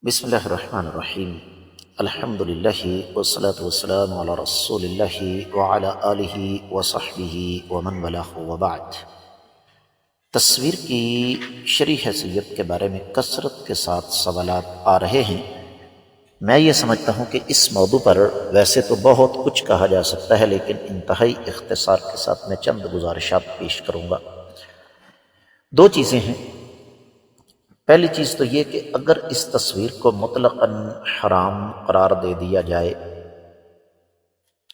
بسم اللہ الرحمن الرحیم الحمد للہ والصلاة والسلام علی رسول اللہ وعلی آلہ وصحبہ ومن والاه وبعد۔ تصویر کی شرعی حیثیت کے بارے میں کثرت کے ساتھ سوالات آ رہے ہیں۔ میں یہ سمجھتا ہوں کہ اس موضوع پر ویسے تو بہت کچھ کہا جا سکتا ہے، لیکن انتہائی اختصار کے ساتھ میں چند گزارشات پیش کروں گا۔ دو چیزیں ہیں۔ پہلی چیز تو یہ کہ اگر اس تصویر کو مطلقاً حرام قرار دے دیا جائے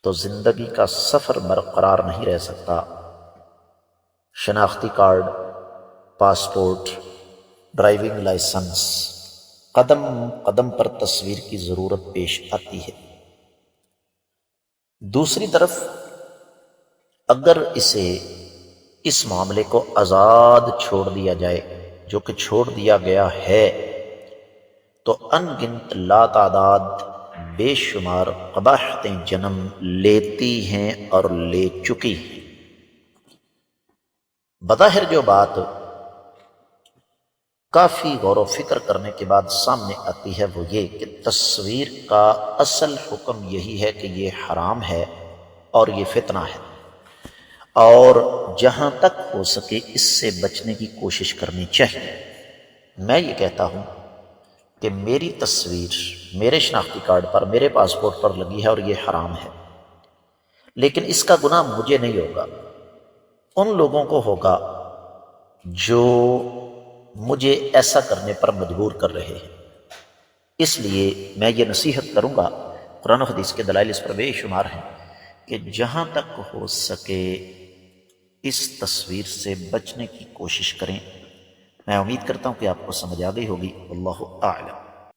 تو زندگی کا سفر برقرار نہیں رہ سکتا۔ شناختی کارڈ، پاسپورٹ، ڈرائیونگ لائسنس، قدم قدم پر تصویر کی ضرورت پیش آتی ہے۔ دوسری طرف اگر اس معاملے کو آزاد چھوڑ دیا جائے، جو کہ چھوڑ دیا گیا ہے، تو ان گنت لاتعداد بے شمار قباحتیں جنم لیتی ہیں اور لے چکی ہیں۔ بظاہر جو بات کافی غور و فکر کرنے کے بعد سامنے آتی ہے وہ یہ کہ تصویر کا اصل حکم یہی ہے کہ یہ حرام ہے اور یہ فتنہ ہے، اور جہاں تک ہو سکے اس سے بچنے کی کوشش کرنی چاہیے۔ میں یہ کہتا ہوں کہ میری تصویر میرے شناختی کارڈ پر، میرے پاسپورٹ پر لگی ہے اور یہ حرام ہے، لیکن اس کا گناہ مجھے نہیں ہوگا، ان لوگوں کو ہوگا جو مجھے ایسا کرنے پر مجبور کر رہے ہیں۔ اس لیے میں یہ نصیحت کروں گا، قرآن و حدیث کے دلائل اس پر بے شمار ہیں، کہ جہاں تک ہو سکے اس تصویر سے بچنے کی کوشش کریں۔ میں امید کرتا ہوں کہ آپ کو سمجھ آ گئی ہوگی۔ واللہ اعلم۔